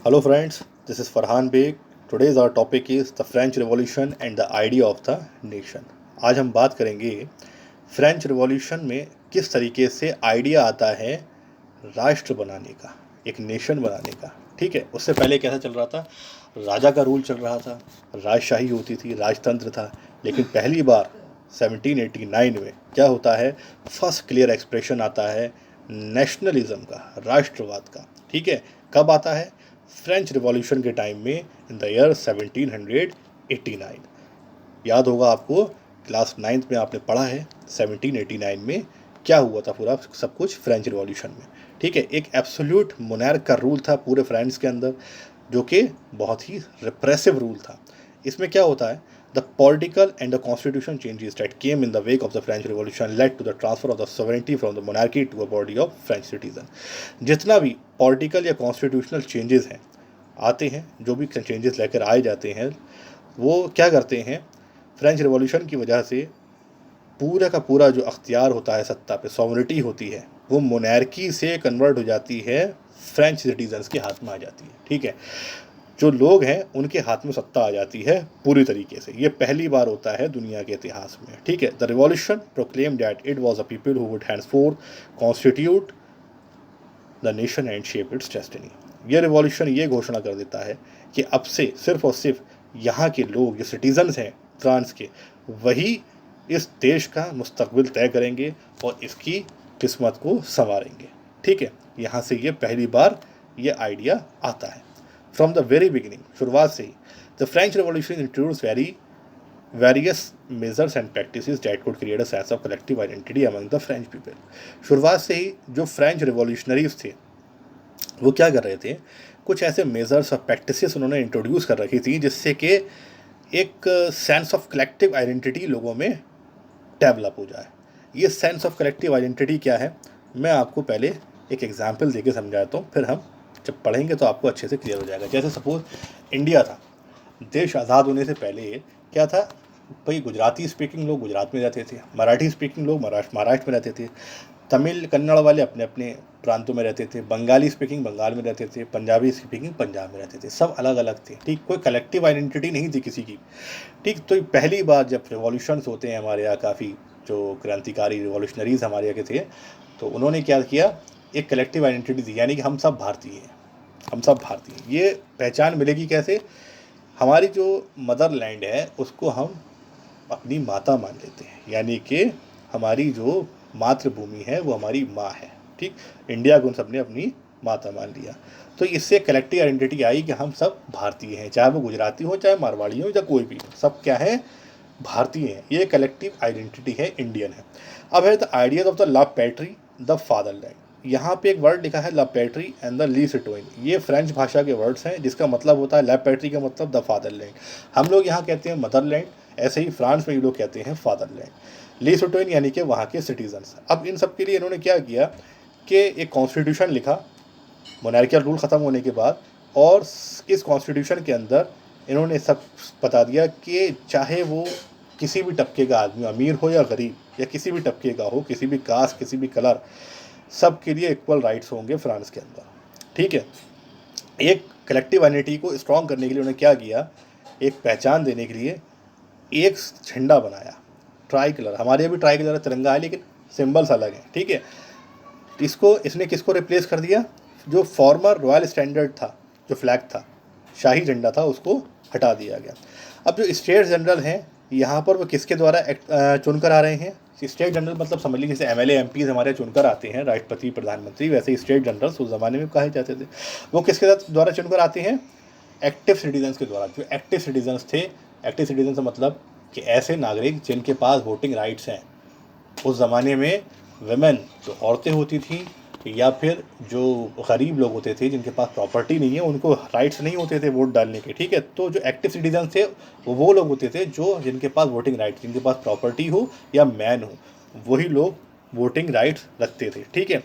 Hello friends, this is Farhan Beg. Today's our topic is the French Revolution and the idea of the nation. आज हम बात करेंगे French revolution में किस तरीके से आइडिया आता है राष्ट्र बनाने का, एक नेशन बनाने का। ठीक है, उससे पहले कैसा चल रहा था, राजा का रूल चल रहा था, राजशाही होती थी, राजतंत्र था। लेकिन पहली बार 1789 में क्या होता है, फर्स्ट क्लियर एक्सप्रेशन आता है नेशनलिज्म का, राष्ट्रवाद का। ठीक है, कब आता है, फ्रेंच रिवॉल्यूशन के टाइम में, इन द ईयर 1789। याद होगा आपको, क्लास 9th में आपने पढ़ा है 1789 में क्या हुआ था, पूरा सब कुछ फ्रेंच रिवॉल्यूशन में। ठीक है, एक एब्सोल्यूट मोनार्क का रूल था पूरे फ्रांस के अंदर, जो कि बहुत ही रिप्रेसिव रूल था। इसमें क्या होता है, the political and the constitution changes that came in the wake of the French revolution led to the transfer of the sovereignty from the monarchy to a body of French citizen. जितना भी political या constitutional changes हैं, आते हैं, जो भी changes लेकर आए जाते हैं, वो क्या करते हैं, फ्रेंच रिवॉल्यूशन की वजह से पूरा का पूरा जो अख्तियार होता है सत्ता पे, सॉवरेनिटी होती है, वो मोनार्की से कन्वर्ट हो जाती है, फ्रेंच सिटीजन्स के हाथ में आ जाती है। ठीक है, जो लोग हैं उनके हाथ में सत्ता आ जाती है पूरी तरीके से। ये पहली बार होता है दुनिया के इतिहास में। ठीक है, the revolution proclaim that it was a people who would henceforth constitute the nation and shape its destiny. ये रिवॉल्यूशन ये घोषणा कर देता है कि अब से सिर्फ और सिर्फ यहाँ के लोग, जो सिटीजन्स हैं फ्रांस के, वही इस देश का मुस्तकबिल तय करेंगे और इसकी किस्मत को संवारेंगे। ठीक है, यहाँ से ये पहली बार ये आइडिया आता है। फ्रॉम द वेरी बिगिनिंग, शुरुआत से ही, the French revolution introduce various measures and practices that could create a sense of collective identity among the French people. शुरुआत से ही जो फ्रेंच रिवॉल्यूशनरीज थे वो क्या कर रहे थे, कुछ ऐसे मेजर्स और प्रैक्टिसेस उन्होंने इंट्रोड्यूस कर रखी थी जिससे कि एक सेंस ऑफ कलेक्टिव आइडेंटिटी लोगों में डेवलप हो जाए। ये सेंस ऑफ कलेक्टिव आइडेंटिटी क्या है, मैं आपको पहले एक एग्जांपल देके समझाता हूँ, फिर हम जब पढ़ेंगे तो आपको अच्छे से क्लियर हो जाएगा। जैसे सपोज इंडिया था, देश आज़ाद होने से पहले क्या था भाई, गुजराती स्पीकिंग लोग गुजरात में रहते थे, मराठी स्पीकिंग लोग महाराष्ट्र में रहते थे, तमिल कन्नड़ वाले अपने अपने प्रांतों में रहते थे, बंगाली स्पीकिंग बंगाल में रहते थे, पंजाबी स्पीकिंग पंजाब में रहते थे, सब अलग अलग थे। ठीक, कोई कलेक्टिव आइडेंटिटी नहीं थी किसी की। ठीक, तो पहली बार जब रिवॉल्यूशंस होते हैं हमारे यहाँ, काफ़ी जो क्रांतिकारी रिवॉल्यूशनरीज हमारे यहाँ के थे, तो उन्होंने क्या किया, एक कलेक्टिव आइडेंटिटी दी, यानी कि हम सब भारतीय हैं, हम सब भारतीय। ये पहचान मिलेगी कैसे, हमारी जो मदर लैंड है उसको हम अपनी माता मान लेते हैं, यानी कि हमारी जो मातृभूमि है वो हमारी माँ है। ठीक, इंडिया को उन सब ने अपनी माता मान लिया, तो इससे कलेक्टिव आइडेंटिटी आई कि हम सब भारतीय हैं, चाहे वो गुजराती हो, चाहे मारवाड़ी हो, या कोई भी हो, सब क्या है, भारतीय हैं। ये कलेक्टिव आइडेंटिटी है, इंडियन है। अब है the ideas of the la patrie, the fatherland. यहाँ पे एक वर्ड लिखा है la patrie and the le citoyen, ये फ्रेंच भाषा के वर्ड्स हैं, जिसका मतलब होता है लव पैट्री का मतलब द फादरलैंड। हम लोग यहाँ कहते हैं मदरलैंड, ऐसे ही फ्रांस में ये लोग कहते हैं फादरलैंड। ली सिटोइन यानी कि वहाँ के सिटीजन्स। अब इन सब के लिए इन्होंने क्या किया कि एक कॉन्स्टिट्यूशन लिखा मोनार्कियल रूल ख़त्म होने के बाद, और इस कॉन्स्टिट्यूशन के अंदर इन्होंने सब बता दिया कि चाहे वो किसी भी तबके का आदमी, अमीर हो या गरीब, या किसी भी तबके का हो, किसी भी कास्ट, किसी भी कलर, सब के लिए इक्वल राइट्स होंगे फ्रांस के अंदर। ठीक है, एक कलेक्टिव आइडेंटिटी को स्ट्रॉन्ग करने के लिए उन्होंने क्या किया, एक पहचान देने के लिए एक झंडा बनाया, ट्राई कलर। हमारे यहाँ भी ट्राई कलर तिरंगा है, लेकिन सिंबल्स अलग हैं। ठीक है, इसने किसको रिप्लेस कर दिया, जो फॉर्मर रॉयल स्टैंडर्ड था, जो फ्लैग था, शाही झंडा था, उसको हटा दिया गया। अब जो स्टेट जनरल हैं यहाँ पर, वो किसके द्वारा चुनकर आ रहे हैं, स्टेट जनरल मतलब समझ लीजिए जैसे एमएलए एमपीज हमारे चुनकर आते हैं, राष्ट्रपति प्रधानमंत्री, वैसे ही स्टेट जनरल्स उस ज़माने में कहे जाते थे। वो किसके द्वारा चुनकर आते हैं, एक्टिव सिटीजन्स के द्वारा। जो एक्टिव सिटीजन्स थे, एक्टिव सिटीजन्स मतलब कि ऐसे नागरिक जिनके पास वोटिंग राइट्स हैं। उस ज़माने में वुमेन, जो औरतें होती थी, या फिर जो गरीब लोग होते थे जिनके पास प्रॉपर्टी नहीं है, उनको राइट्स नहीं होते थे वोट डालने के। ठीक है, तो जो एक्टिव सिटीजन थे वो लोग होते थे जो जिनके पास वोटिंग राइट्स, जिनके पास प्रॉपर्टी हो या मैन हो, वही लोग वोटिंग राइट्स रखते थे। ठीक है,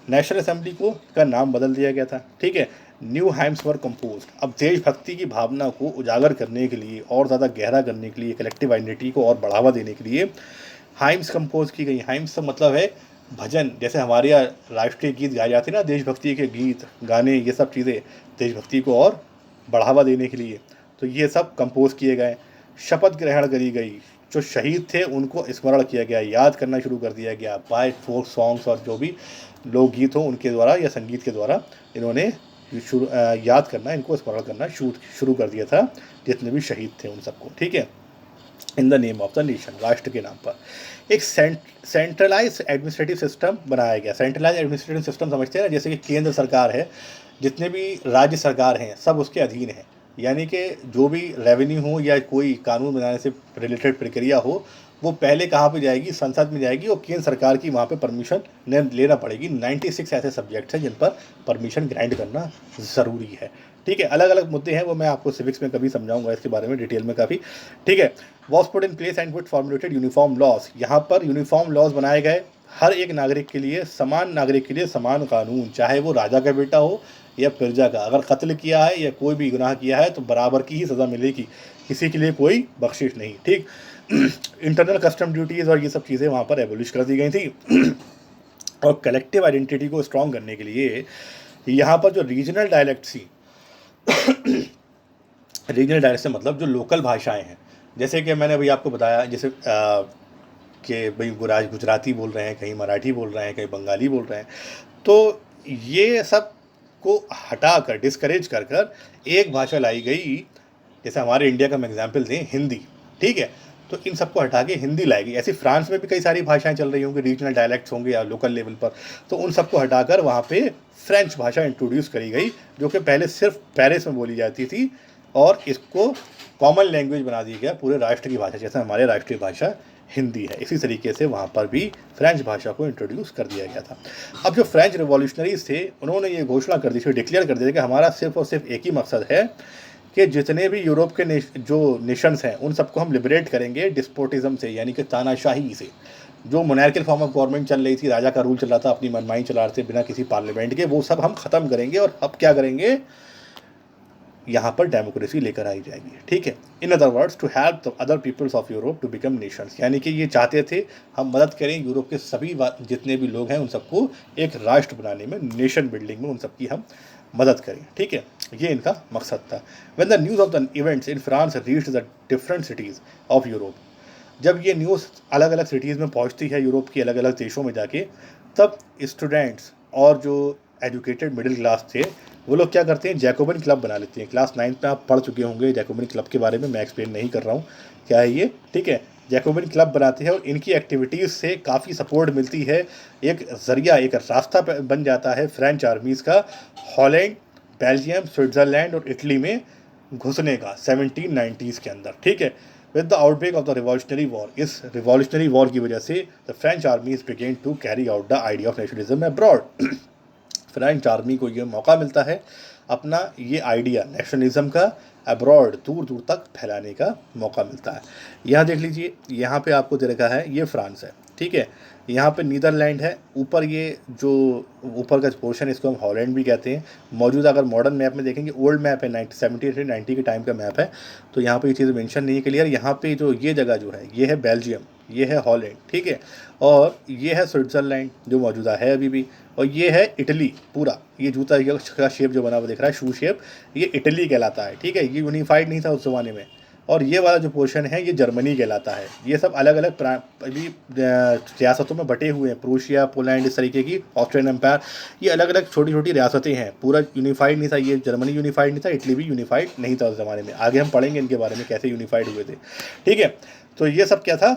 नेशनल असेंबली को का नाम बदल दिया गया था। ठीक है, न्यू हाइम्स वर कंपोज्ड। अब देशभक्ति की भावना को उजागर करने के लिए और ज़्यादा गहरा करने के लिए, कलेक्टिव आइडेंटिटी को और बढ़ावा देने के लिए हाइम्स कंपोज की गई। हाइम्स का मतलब है भजन, जैसे हमारे यहाँ राष्ट्रीय गीत गाए जाते हैं ना, देशभक्ति के गीत गाने, ये सब चीज़ें देशभक्ति को और बढ़ावा देने के लिए, तो ये सब कंपोज किए गए। शपथ ग्रहण करी गई, जो शहीद थे उनको स्मरण किया गया, याद करना शुरू कर दिया गया बाय फोक सॉन्ग्स, और जो भी लोकगीत हो उनके द्वारा या संगीत के द्वारा इन्होंने याद करना, इनको स्मरण करना शुरू कर दिया था, जितने भी शहीद थे उन सबको, ठीक है, in the name of the nation, राष्ट्र के नाम पर। एक सेंट्रलाइज एडमिनिस्ट्रेटिव सिस्टम बनाया गया। सेंट्रलाइज एडमिनिस्ट्रेटिव सिस्टम समझते हैं ना, जैसे कि केंद्र सरकार है, जितने भी राज्य सरकार हैं सब उसके अधीन है, यानी कि जो भी रेवेन्यू हो या कोई कानून बनाने से रिलेटेड प्रक्रिया हो, वो पहले कहाँ पे जाएगी, संसद में जाएगी, और केंद्र सरकार की वहाँ पे परमिशन लेना पड़ेगी। 96 ऐसे सब्जेक्ट्स हैं जिन पर परमिशन ग्रांट करना ज़रूरी है, ठीक है। अलग अलग मुद्दे हैं, वो मैं आपको सिविक्स में कभी समझाऊंगा इसके बारे में डिटेल में काफ़ी, ठीक है। Was put in place and with formulated uniform laws, यहाँ पर यूनिफॉर्म लॉज बनाए गए, हर एक नागरिक के लिए, समान नागरिक के लिए समान कानून, चाहे वो राजा का बेटा हो या प्रजा का, अगर कत्ल किया है या कोई भी गुनाह किया है तो बराबर की ही सज़ा मिलेगी, किसी के लिए कोई बख्शिश नहीं, ठीक। इंटरनल कस्टम ड्यूटीज़ और ये सब चीज़ें वहाँ पर एबोलिश कर दी गई थी। और कलेक्टिव आइडेंटिटी को स्ट्रॉन्ग करने के लिए यहाँ पर जो रीजनल डायलेक्ट थी, रीजनल डायलेक्ट से मतलब जो लोकल भाषाएं हैं, जैसे कि मैंने अभी आपको बताया, जैसे कि भाई गुजराती बोल रहे हैं, कहीं मराठी बोल रहे हैं, कहीं बंगाली बोल रहे हैं, तो ये सब को हटाकर, डिस्करेज कर कर एक भाषा लाई गई। जैसे हमारे इंडिया का हम एग्जाम्पल दें, हिंदी, ठीक है, तो इन सबको हटा के हिंदी लाएगी। ऐसे फ्रांस में भी कई सारी भाषाएं चल रही होंगी, रीजनल डायलेक्ट्स होंगे या लोकल लेवल पर, तो उन सबको हटाकर वहाँ पे फ्रेंच भाषा इंट्रोड्यूस करी गई, जो कि पहले सिर्फ पेरिस में बोली जाती थी, और इसको कॉमन लैंग्वेज बना दिया गया पूरे राष्ट्र की भाषा, जैसे हमारे राष्ट्रीय भाषा हिंदी है, इसी तरीके से वहाँ पर भी फ्रेंच भाषा को इंट्रोड्यूस कर दिया गया था। अब जो फ्रेंच रिवॉल्यूशनरीज थे, उन्होंने ये घोषणा कर दी थी, डिक्लेयर कर दिया कि हमारा सिर्फ और सिर्फ एक ही मकसद है कि जितने भी यूरोप के जो नेशंस हैं उन सबको हम लिबरेट करेंगे डिस्पोटिज्म से, यानी कि तानाशाही से। जो मोनार्कियल फॉर्म ऑफ गवर्नमेंट चल रही थी, राजा का रूल चल रहा था, अपनी मनमानी चला रहे थे बिना किसी पार्लियामेंट के, वो सब हम ख़त्म करेंगे, और अब क्या करेंगे, यहाँ पर डेमोक्रेसी लेकर आई जाएगी, ठीक है। In other words, to help the other peoples of Europe to become nations, यानी कि ये चाहते थे हम मदद करें यूरोप के सभी जितने भी लोग हैं उन सबको एक राष्ट्र बनाने में, नेशन बिल्डिंग में उन सबकी हम मदद करें, ठीक है, ये इनका मकसद था। When the news of the events in France reached the different cities of Europe, जब ये न्यूज़ अलग अलग सिटीज़ में पहुंचती है यूरोप की अलग अलग देशों में जाके, तब स्टूडेंट्स और जो एजुकेटेड मिडिल क्लास थे, वो लोग क्या करते हैं, जैकोबिन क्लब बना लेते हैं। क्लास 9 में आप पढ़ चुके होंगे जैकोबिन क्लब के बारे में, मैं एक्सप्लेन नहीं कर रहा हूँ क्या है ये, ठीक है। जैकोबिन क्लब बनाते हैं और इनकी एक्टिविटीज़ से काफ़ी सपोर्ट मिलती है, एक ज़रिया, एक रास्ता बन जाता है फ्रेंच आर्मीज़ का हॉलैंड, बेल्जियम, स्विट्ज़रलैंड और इटली में घुसने का 1790s के अंदर, ठीक है। With the outbreak of the revolutionary war, इस रिवॉल्यूशनरी वॉर की वजह से the French armies begin to carry out the idea of nationalism abroad. French army को ये मौका मिलता है अपना ये आइडिया नेशनलिज्म का अब्रॉड, दूर दूर तक फैलाने का मौका मिलता है। यहाँ देख लीजिए, यहाँ पे आपको दे रखा है, ये फ्रांस है, ठीक है, यहाँ पे नीदरलैंड है, ऊपर ये जो ऊपर का पोर्शन इसको हम हॉलैंड भी कहते हैं। मौजूदा अगर मॉडर्न मैप में देखेंगे, ओल्ड मैप है 70 से 90 के टाइम का मैप है, तो यहाँ पे ये चीज़ मेंशन नहीं है क्लियर। यहाँ पे जो ये जगह जो है, ये है बेल्जियम, ये है हॉलैंड, ठीक है, और ये है स्विट्ज़रलैंड जो मौजूदा है अभी भी, और ये है इटली पूरा। ये जूता का शेप जो बना हुआ दिख रहा है, शू शेप, ये इटली कहलाता है, ठीक है। ये यूनिफाइड नहीं था उस ज़माने में। और ये वाला जो पोर्शन है ये जर्मनी कहलाता है। ये सब अलग अलग रियासतों में बटे हुए हैं, प्रूशिया, पोलैंड, इस तरीके की, ऑस्ट्रियन एम्पायर, ये अलग अलग छोटी छोटी रियासतें हैं। पूरा यूनिफाइड नहीं था, ये जर्मनी यूनिफाइड नहीं था, इटली भी यूनिफाइड नहीं था उस ज़माने में। आगे हम पढ़ेंगे इनके बारे में कैसे यूनिफाइड हुए थे, ठीक है। तो ये सब क्या था,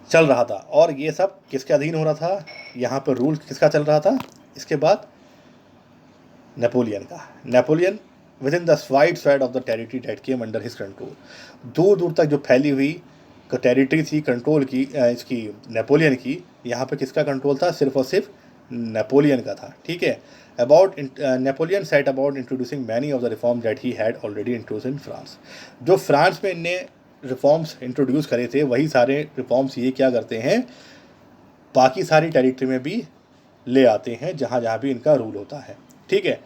चल रहा था, और ये सब किसके अधीन हो रहा था, यहाँ पर रूल किसका चल रहा था। इसके बाद नेपोलियन का, Napoleon within the wide swathe of the territory that came under his control. दूर दूर तक जो फैली हुई टेरिटरी थी कंट्रोल की, इसकी नेपोलियन की, यहाँ पे किसका कंट्रोल था, सिर्फ और सिर्फ नेपोलियन का था, ठीक है। About Napoleon set about introducing many of the reform that he had already introduce in France. जो फ्रांस में इनने रिफॉर्म्स इंट्रोड्यूस करे थे, वही सारे रिफॉर्म्स ये क्या करते हैं, बाकी सारी टेरिटरी में भी ले आते हैं जहाँ जहाँ भी इनका रूल होता है, ठीक है।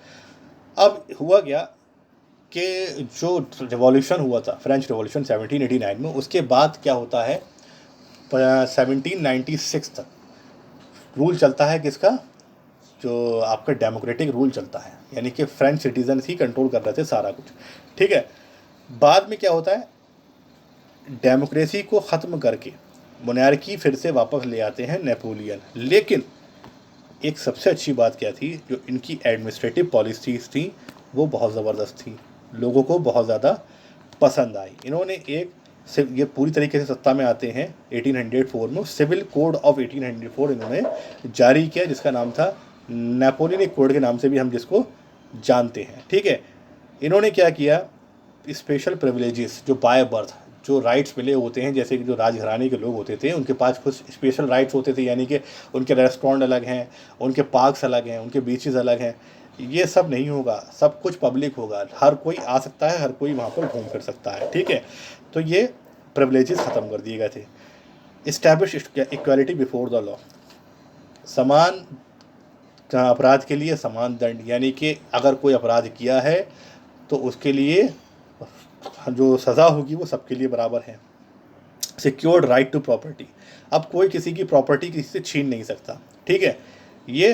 अब हुआ क्या कि जो रिवॉल्यूशन हुआ था, फ्रेंच रिवॉल्यूशन 1789 में, उसके बाद क्या होता है 1796 तक रूल चलता है किसका, जो आपका डेमोक्रेटिक रूल चलता है, यानी कि फ्रेंच सिटीजन ही कंट्रोल कर रहे थे सारा कुछ। ठीक है, बाद में क्या होता है, डेमोक्रेसी को ख़त्म करके मोनार्की फिर से वापस ले आते हैं नेपोलियन। लेकिन एक सबसे अच्छी बात क्या थी, जो इनकी एडमिनिस्ट्रेटिव पॉलिसीज़ थी वो बहुत ज़बरदस्त थी, लोगों को बहुत ज़्यादा पसंद आई। इन्होंने ये पूरी तरीके से सत्ता में आते हैं 1804 में, सिविल कोड ऑफ 1804 इन्होंने जारी किया, जिसका नाम था नेपोलियनिक कोड के नाम से भी हम जिसको जानते हैं। ठीक है, इन्होंने क्या किया, स्पेशल प्रिविलेजेस जो बाय बर्थ जो राइट्स मिले होते हैं, जैसे कि जो राजघराने के लोग होते थे उनके पास कुछ स्पेशल राइट्स होते थे, यानी कि उनके रेस्टोरेंट अलग हैं, उनके पार्क्स अलग हैं, उनके बीचेस अलग हैं। ये सब नहीं होगा, सब कुछ पब्लिक होगा, हर कोई आ सकता है, हर कोई वहाँ पर घूम फिर सकता है। ठीक है, तो ये प्रिविलेजेस ख़त्म कर दिए गए थे। Establish equality before the law, समान अपराध के लिए समान दंड, यानी कि अगर कोई अपराध किया है तो उसके लिए जो सज़ा होगी वो सबके लिए बराबर है। सिक्योर्ड राइट टू प्रॉपर्टी, अब कोई किसी की प्रॉपर्टी किसी से छीन नहीं सकता। ठीक है, ये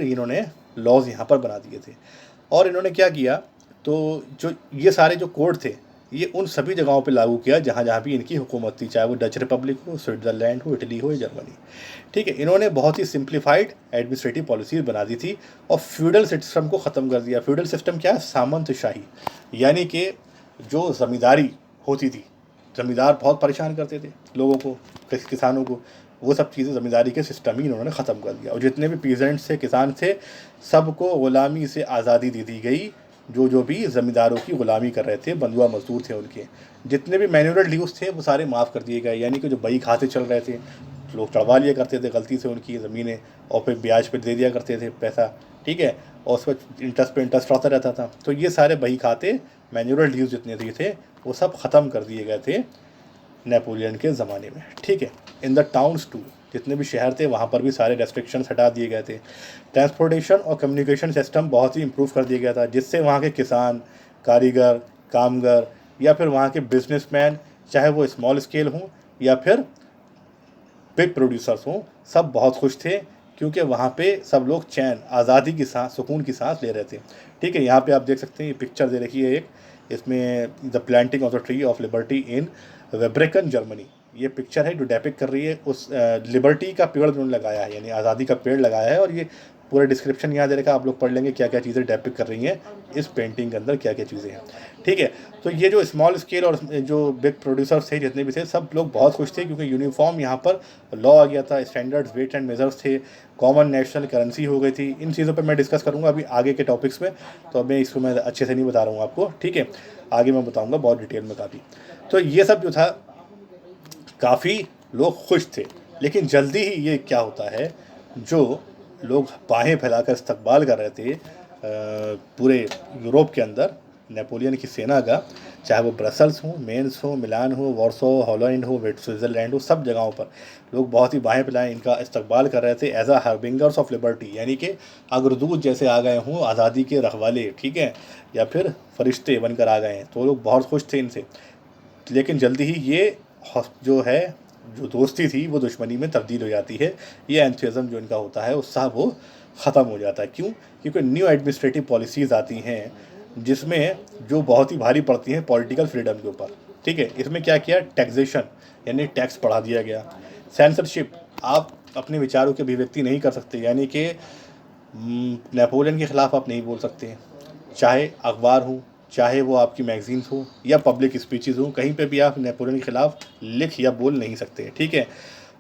इन्होंने लॉज यहाँ पर बना दिए थे। और इन्होंने क्या किया, तो जो ये सारे जो कोड थे ये उन सभी जगहों पे लागू किया जहाँ जहाँ भी इनकी हुकूमत थी, चाहे वो डच रिपब्लिक हो, स्विट्ज़रलैंड हो, इटली हो या जर्मनी। ठीक है, इन्होंने बहुत ही सिंप्लीफाइड एडमिनिस्ट्रेटिव पॉलिसीज बना दी थी और फ्यूडल सिस्टम को ख़त्म कर दिया। फ्यूडल सिस्टम क्या है, सामंतशाही, यानी कि जो ज़मींदारी होती थी, ज़मींदार बहुत परेशान करते थे लोगों को, किसानों को, वो सब चीज़ें ज़मींदारी के सिस्टम ही इन्होंने ख़त्म कर दिया। और जितने भी पीजेंट्स थे, किसान थे, सबको ग़ुलामी से आज़ादी दे दी गई। जो भी ज़मींदारों की ग़ुलामी कर रहे थे, बंधुआ मजदूर थे, उनके जितने भी मैनुअल ड्यूज़ थे वो सारे माफ़ कर दिए गए। यानी कि जो बही खाते चल रहे थे, लोग चढ़वा लिया करते थे गलती से उनकी ज़मीनें और फिर ब्याज पे दे दिया करते थे पैसा। ठीक है, और उस पर इंटरेस्ट पे इंटरेस्ट आता रहता था। तो ये सारे बही खाते, मैनुअल ड्यूज़ जितने भी थे वो सब ख़त्म कर दिए गए थे नेपोलियन के ज़माने में। ठीक है, इन द टाउन्स टू, जितने भी शहर थे वहाँ पर भी सारे रेस्ट्रिक्शंस हटा दिए गए थे। ट्रांसपोर्टेशन और कम्युनिकेशन सिस्टम बहुत ही इम्प्रूव कर दिया गया था, जिससे वहाँ के किसान, कारीगर, कामगर या फिर वहाँ के बिजनेसमैन, चाहे वो स्मॉल स्केल हों या फिर बिग प्रोड्यूसर्स हों, सब बहुत खुश थे, क्योंकि वहाँ पे सब लोग चैन, आज़ादी की सांस, सुकून की सांस ले रहे थे। ठीक है, यहाँ पे आप देख सकते हैं, ये पिक्चर दे रखी है एक, इसमें the planting of the tree of liberty in Zweibrucken Germany. ये पिक्चर है जो डेपिक्ट कर रही है उस लिबर्टी का पेड़ उन्होंने लगाया है, यानी आज़ादी का पेड़ लगाया है। और ये पूरा डिस्क्रिप्शन यहाँ दे रखा, आप लोग पढ़ लेंगे क्या क्या चीज़ें डेपिक्ट कर रही हैं इस पेंटिंग के अंदर, क्या क्या चीज़ें हैं। ठीक है, तो ये जो स्मॉल स्केल और जो बिग प्रोड्यूसर्स थे, जितने भी थे, सब लोग बहुत खुश थे, क्योंकि यूनिफॉर्म यहाँ पर लॉ आ गया था, स्टैंडर्ड्स, वेट एंड मेजर्स थे, कॉमन नेशनल करेंसी हो गई थी। इन चीज़ों पर मैं डिस्कस करूँगा अभी आगे के टॉपिक्स में, तो अब मैं इसको मैं अच्छे से नहीं बता रहा हूँ आपको। ठीक है, आगे मैं बताऊँगा बहुत डिटेल में काफ़ी। तो ये सब जो था, काफ़ी लोग खुश थे। लेकिन जल्दी ही ये क्या होता है, जो लोग बाहें फैलाकर इस्तकबाल कर रहे थे पूरे यूरोप के अंदर नेपोलियन की सेना का, चाहे वो ब्रसल्स हो, मेंस हो, मिलान हो, वॉर्सो, हॉलैंड हो, स्विट्ज़रलैंड हो, सब जगहों पर लोग बहुत ही बाहें फैलाएं इनका इस्तकबाल कर रहे थे एज आ हार्बिंगर्स ऑफ लिबर्टी, यानी कि अग्रदूत जैसे आ गए हों आज़ादी के रखवाले। ठीक है, या फिर फरिश्ते बनकर आ गए हैं, तो लोग बहुत खुश थे इनसे। लेकिन जल्दी ही ये जो है, जो दोस्ती थी वो दुश्मनी में तब्दील हो जाती है। ये एंथुसियाज्म जो इनका होता है उत्साह, वो ख़त्म हो जाता है। क्यों? क्योंकि न्यू एडमिनिस्ट्रेटिव पॉलिसीज़ आती हैं जिसमें जो बहुत ही भारी पड़ती हैं पॉलिटिकल फ्रीडम के ऊपर। ठीक है, इसमें क्या किया, टैक्सेशन, यानी टैक्स बढ़ा दिया गया। सेंसरशिप, आप अपने विचारों की अभिव्यक्ति नहीं कर सकते, यानी कि नेपोलियन के ख़िलाफ़ आप नहीं बोल सकते, चाहे अखबार हो, चाहे वो आपकी मैगजीन्स हो या पब्लिक स्पीचेज़ हो, कहीं पे भी आप नेपोलियन के ख़िलाफ़ लिख या बोल नहीं सकते। ठीक है,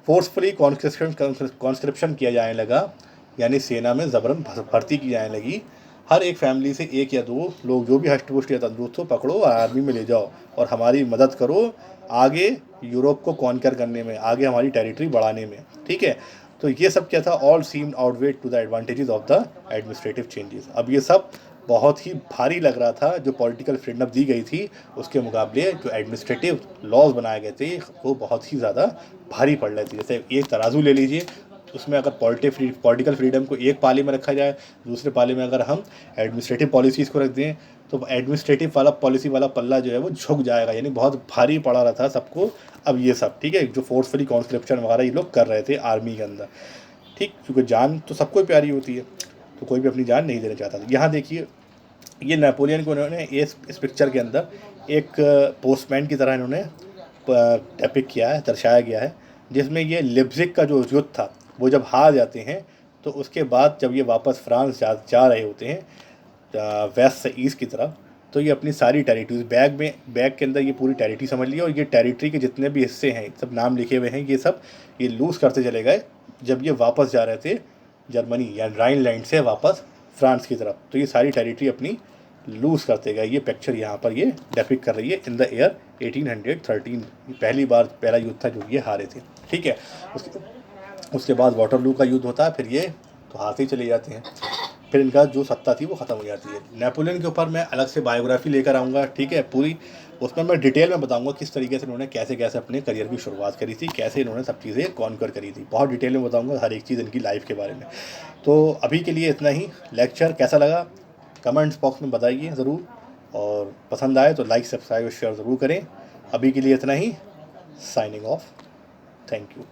फोर्सफुली कॉन्स्क्रिप्शन किया जाने लगा, यानी सेना में ज़बरन भर्ती की जाने लगी। हर एक फैमिली से एक या दो लोग जो भी हष्ट-पुष्ट या तंदुरुस्त हो, पकड़ो और आर्मी में ले जाओ और हमारी मदद करो आगे यूरोप को कॉन्कर करने में, आगे हमारी टेरिटरी बढ़ाने में। ठीक है, तो ये सब क्या था, all seemed outweigh to the advantages of the administrative changes. अब ये सब बहुत ही भारी लग रहा था, जो पॉलिटिकल फ्रीडम दी गई थी उसके मुकाबले जो एडमिनिस्ट्रेटिव लॉज बनाए गए थे वो बहुत ही ज़्यादा भारी पड़ रहे थे। जैसे एक तराजू ले लीजिए, उसमें अगर पॉलिटिकल फ्रीडम को एक पाले में रखा जाए, दूसरे पाले में अगर हम एडमिनिस्ट्रेटिव पॉलिसीज़ को रख दें, तो एडमिनिस्ट्रेटिव वाला पॉलिसी वाला पल्ला जो है वो झुक जाएगा, यानी बहुत भारी पड़ा रहा था सबको। अब ये सब, ठीक है, जो फोर्सफुली कॉन्स्क्रिप्शन वगैरह ये लोग कर रहे थे आर्मी के अंदर, ठीक, क्योंकि जान तो सबको प्यारी होती है, तो कोई भी अपनी जान नहीं देना चाहता था। यहाँ देखिए, ये नेपोलियन को उन्होंने इस पिक्चर के अंदर एक पोस्टमैन की तरह इन्होंने डेपिक्ट किया है, दर्शाया गया है, जिसमें ये लिप्जिग का जो युद्ध था वो जब हार जाते हैं तो उसके बाद जब ये वापस फ्रांस जा रहे होते हैं वेस्ट से ईस्ट की तरफ, तो ये अपनी सारी टेरिटरीज बैग के अंदर ये पूरी टेरिटरी समझ लिया, और ये टेरिटरी के जितने भी हिस्से हैं सब नाम लिखे हुए हैं, ये सब ये लूज़ करते चले गए जब ये वापस जा रहे थे जर्मनी या राइनलैंड से वापस फ्रांस की तरफ। तो ये सारी टेरिटरी अपनी लूज़ करते गए। ये पिक्चर यहाँ पर ये डेपिक्ट कर रही है इन द ईयर 1813। पहला युद्ध था जो ये हारे थे, ठीक है। उसके बाद वाटरलू का युद्ध होता है, फिर ये तो हारते ही चले जाते हैं, फिर इनका जो सत्ता थी वो ख़त्म हो जाती है। नेपोलियन के ऊपर मैं अलग से बायोग्राफी लेकर आऊँगा, ठीक है, पूरी। उसमें मैं डिटेल में बताऊंगा किस तरीके से इन्होंने कैसे कैसे अपने करियर की शुरुआत करी थी, कैसे इन्होंने सब चीज़ें कॉन्कर करी थी, बहुत डिटेल में बताऊंगा हर एक चीज़ इनकी लाइफ के बारे में। तो अभी के लिए इतना ही। लेक्चर कैसा लगा कमेंट्स बॉक्स में बताइए ज़रूर, और पसंद आए तो लाइक सब्सक्राइब और शेयर ज़रूर करें। अभी के लिए इतना ही। Signing off. Thank you.